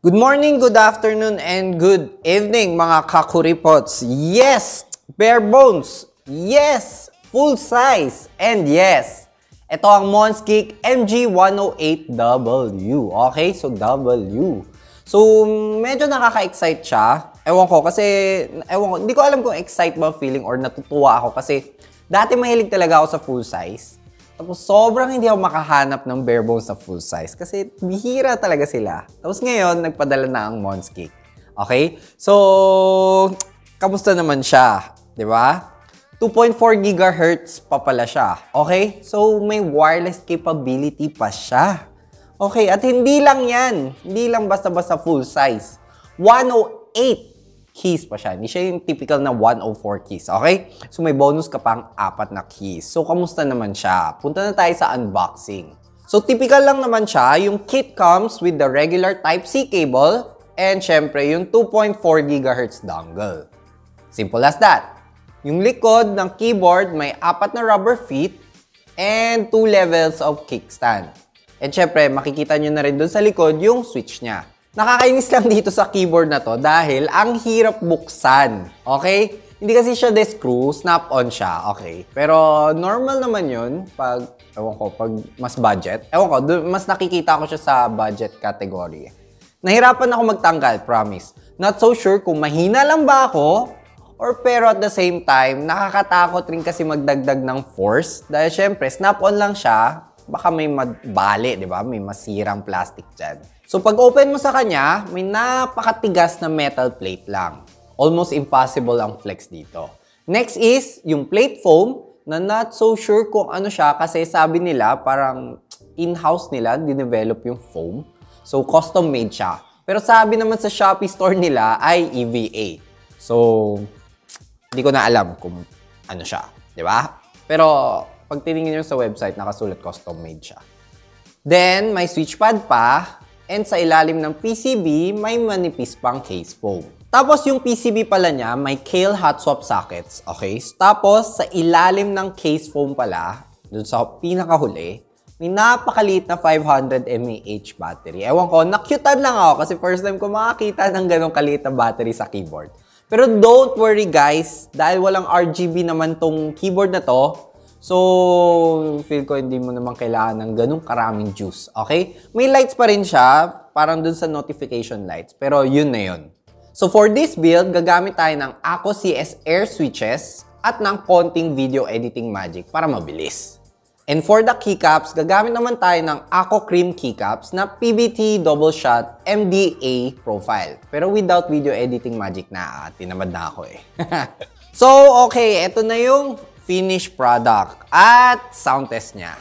Good morning, good afternoon, and good evening mga kakuripots. Yes, bare bones. Yes, full size. And yes, ito ang Monskick MG108W. Okay, so W. So, medyo nakaka-excite siya. Ewan ko hindi ko alam kung excite ba feeling or natutuwa ako kasi dati mahilig talaga ako sa full size. Tapos sobrang hindi ako makahanap ng bare bones na full size kasi bihira talaga sila. Tapos ngayon, nagpadala na ang Monskick. Okay? So, kamusta naman siya? Di ba? 2.4 GHz pa pala siya. Okay? So, may wireless capability pa siya. Okay? At hindi lang yan. Hindi lang basta-basta full size. 108 keys pa siya. Hindi siya yung typical na 104 keys. Okay? So, may bonus ka pang 4 na keys. So, kamusta naman siya? Punta na tayo sa unboxing. So, typical lang naman siya. Yung kit comes with the regular Type-C cable and syempre, yung 2.4 GHz dongle. Simple as that. Yung likod ng keyboard, may 4 na rubber feet and 2 levels of kickstand. And syempre, makikita nyo na rin dun sa likod yung switch niya. Nakakainis lang dito sa keyboard na to dahil ang hirap buksan. Okay? Hindi kasi siya de-screw, snap-on siya. Okay? Pero normal naman yun pag, pag mas budget. Mas nakikita ko siya sa budget category. Nahirapan ako magtanggal, promise. Not so sure kung mahina lang ba ako pero at the same time, nakakatakot rin kasi magdagdag ng force. Dahil syempre, snap-on lang siya, baka may mabali, di ba? May masirang plastic dyan. So, pag open mo sa kanya, may napakatigas na metal plate lang. Almost impossible ang flex dito. Next is, yung plate foam, na not so sure kung ano siya kasi sabi nila, parang in-house nila, dinevelop yung foam. So, custom made siya. Pero sabi naman sa Shopee store nila ay EVA. So, hindi ko na alam kung ano siya. Di ba? Pero, pag tinignan nyo sa website, nakasulat custom made siya. Then, may switch pad pa. And sa ilalim ng PCB, may manipis pang case foam. Tapos yung PCB pala niya, may Kailh hot swap sockets. Okay? Tapos sa ilalim ng case foam pala, dun sa pinakahuli, may napakaliit na 500 mAh battery. Ewan ko, nakyutan lang ako kasi first time ko makakita ng ganong kaliit na battery sa keyboard. Pero don't worry guys, dahil walang RGB naman tong keyboard na to, so, feel ko hindi mo naman kailangan ng ganung karaming juice. Okay? May lights pa rin siya, parang dun sa notification lights. Pero yun na yun. So, for this build, gagamit tayo ng Ako CS Air switches at ng konting video editing magic para mabilis. And for the keycaps, gagamit naman tayo ng Ako Cream keycaps na PBT double shot MDA profile. Pero without video editing magic na, tinamad na ako eh. So, okay, eto na yung finished product at sound test niya.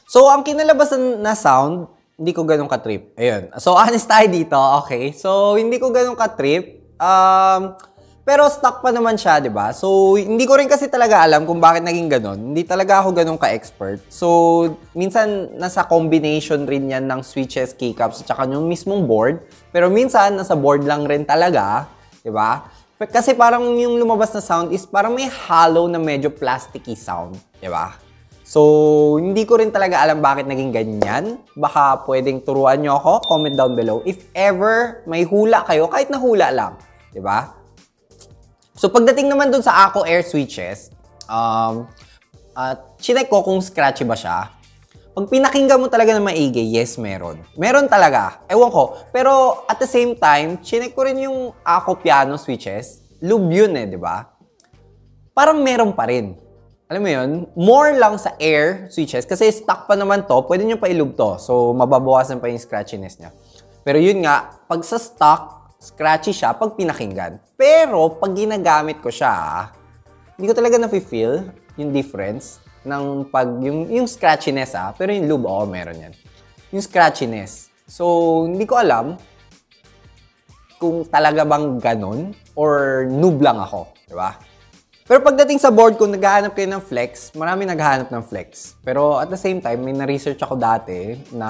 So, ang kinalabasan na sound, hindi ko ganun ka-trip. Ayun. So, honest tayo dito, okay? So, hindi ko ganun ka-trip. Pero stuck pa naman siya, di ba? So, hindi ko rin kasi talaga alam kung bakit naging ganun. Hindi talaga ako ganun ka-expert. So, minsan, nasa combination rin yan ng switches, keycaps, at saka yung mismong board. Pero minsan, nasa board lang rin talaga, di ba? Kasi parang yung lumabas na sound is parang may hollow na medyo plasticky sound, di ba? So, hindi ko rin talaga alam bakit naging ganyan. Baka pwedeng turuan nyo ako. Comment down below. If ever may hula kayo, kahit na hula lang. Diba? So, pagdating naman dun sa Ako Air switches, chinek ko kung scratchy ba siya. Pag pinakinggan mo talaga na maigi, yes, meron. Meron talaga. Ewan ko. Pero at the same time, chinek ko rin yung Ako piano switches. Lube yun eh, diba? Parang meron pa rin. Alam mo yun, more lang sa air switches kasi stock pa naman to, pwede nyo pa ilug to. So, mababawasan pa yung scratchiness niya. Pero yun nga, pag sa stock, scratchy siya pag pinakinggan. Pero, pag ginagamit ko siya, hindi ko talaga na-feel yung difference. ng yung scratchiness pero yung lube, meron yan. Yung scratchiness. So, hindi ko alam kung talaga bang ganun or noob lang ako, di ba? Pero pagdating sa board, kung naghahanap kayo ng flex, marami naghahanap ng flex. Pero at the same time, may na-research ako dati na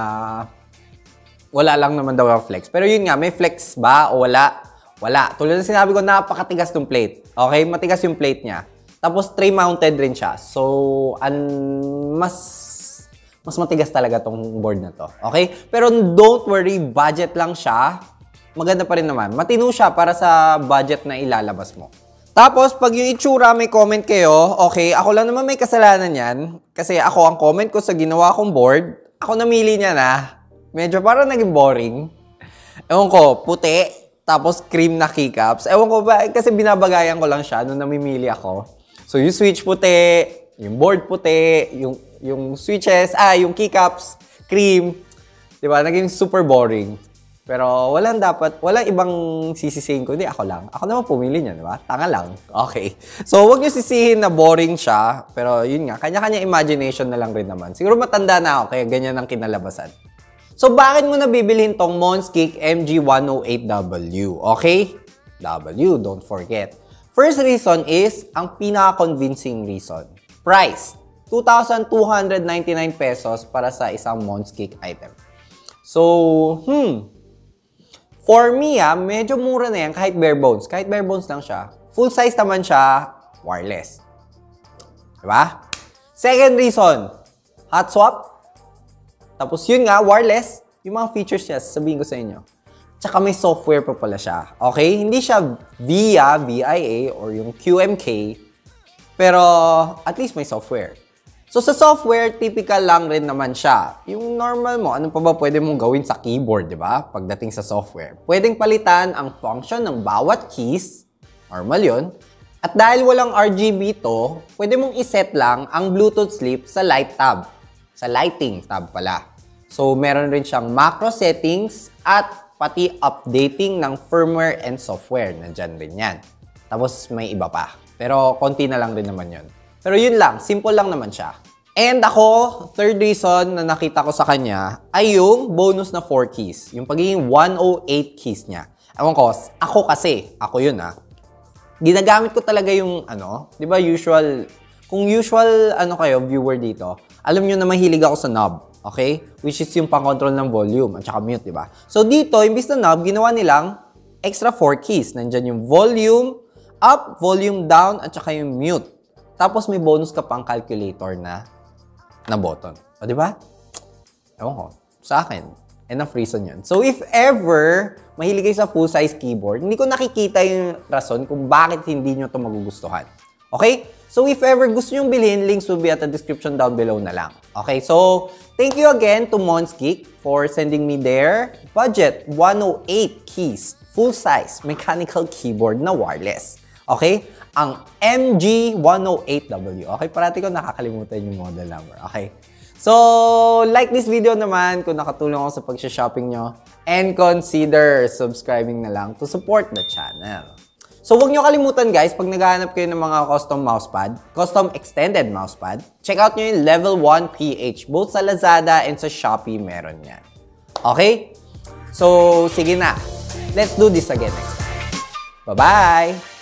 wala lang naman daw ang flex. Pero yun nga, may flex ba o wala? Wala. Tulad ng sinabi ko, napakatigas ng plate. Okay? Matigas yung plate niya. Tapos tray-mounted rin siya. So, mas matigas talaga tong board na to. Okay? Pero don't worry, budget lang siya. Maganda pa rin naman. Matino siya para sa budget na ilalabas mo. Tapos, pag yung itsura, may comment kayo, okay, ako lang naman may kasalanan yan. Kasi ako, ang comment ko sa ginawa kong board, ako namili niya na. Medyo parang naging boring. Ewan ko, puti, tapos cream na keycaps. Ewan ko ba, kasi binabagayan ko lang siya nung namimili ako. So, yung switch puti, yung board puti, yung switches, yung keycaps, cream. Diba? Naging super boring. Pero walang ibang sisisihin ko. Hindi, ako lang. Ako naman pumili niya, diba? Tanga lang. Okay. So, huwag niyo sisihin na boring siya. Pero yun nga, kanya-kanya imagination na lang rin naman. Siguro matanda na ako, kaya ganyan ang kinalabasan. So, bakit mo nabibilhin tong Monskik MG108W? Okay? W, don't forget. First reason is, ang pinaka-convincing reason. Price, 2,299 pesos para sa isang Monskik item. So, for me, medyo mura na yan kahit bare bones. Kahit bare bones lang siya. Full size naman siya, wireless. Diba? Second reason, hot swap. Tapos yun nga, wireless. Yung mga features niya, sabihin ko sa inyo. Tsaka may software pa pala siya. Okay? Hindi siya VIA, or yung QMK. Pero at least may software. So sa software, typical lang rin naman siya. Yung normal mo, ano pa ba pwede mong gawin sa keyboard, di ba? Pagdating sa software. Pwedeng palitan ang function ng bawat keys. Normal yun. At dahil walang RGB to, pwede mong iset lang ang Bluetooth sleep sa light tab. Sa lighting tab pala. So meron rin siyang macro settings at pati updating ng firmware and software. Nandyan rin yan. Tapos may iba pa. Pero konti na lang rin naman yun. Pero yun lang. Simple lang naman siya. And ako, third reason na nakita ko sa kanya ay yung bonus na 4 keys. Yung pagiging 108 keys niya. Ewan ko, ako yun Ginagamit ko talaga yung di ba kung usual kayo, viewer dito, alam nyo na mahilig ako sa knob. Okay? Which is yung pang-control ng volume at saka mute, di ba? So dito, imbis na knob, ginawa nilang extra 4 keys. Nandyan yung volume up, volume down, at saka yung mute. Tapos may bonus ka pang calculator na button. O, di ba? Ewan ko. Sa akin, enough reason yun. So if ever mahilig kayo sa full-size keyboard, hindi ko nakikita yung rason kung bakit hindi nyo ito magugustuhan. Okay? So if ever gusto nyo bilhin, links will be at the description down below na lang. Okay? So, thank you again to Monskik for sending me their budget 108 keys, full-size mechanical keyboard na wireless. Okay? Ang MG108W. Okay? Parati ko nakakalimutan yung model number. Okay? So, like this video naman kung nakatulong ako sa pag-shopping nyo, and consider subscribing na lang to support the channel. So, huwag nyo kalimutan guys, pag naghahanap kayo ng mga custom mousepad, custom extended mousepad, check out nyo yung Level 1 PH. Both sa Lazada and sa Shopee meron yan. Okay? So, sige na. Let's do this again next time. Bye-bye!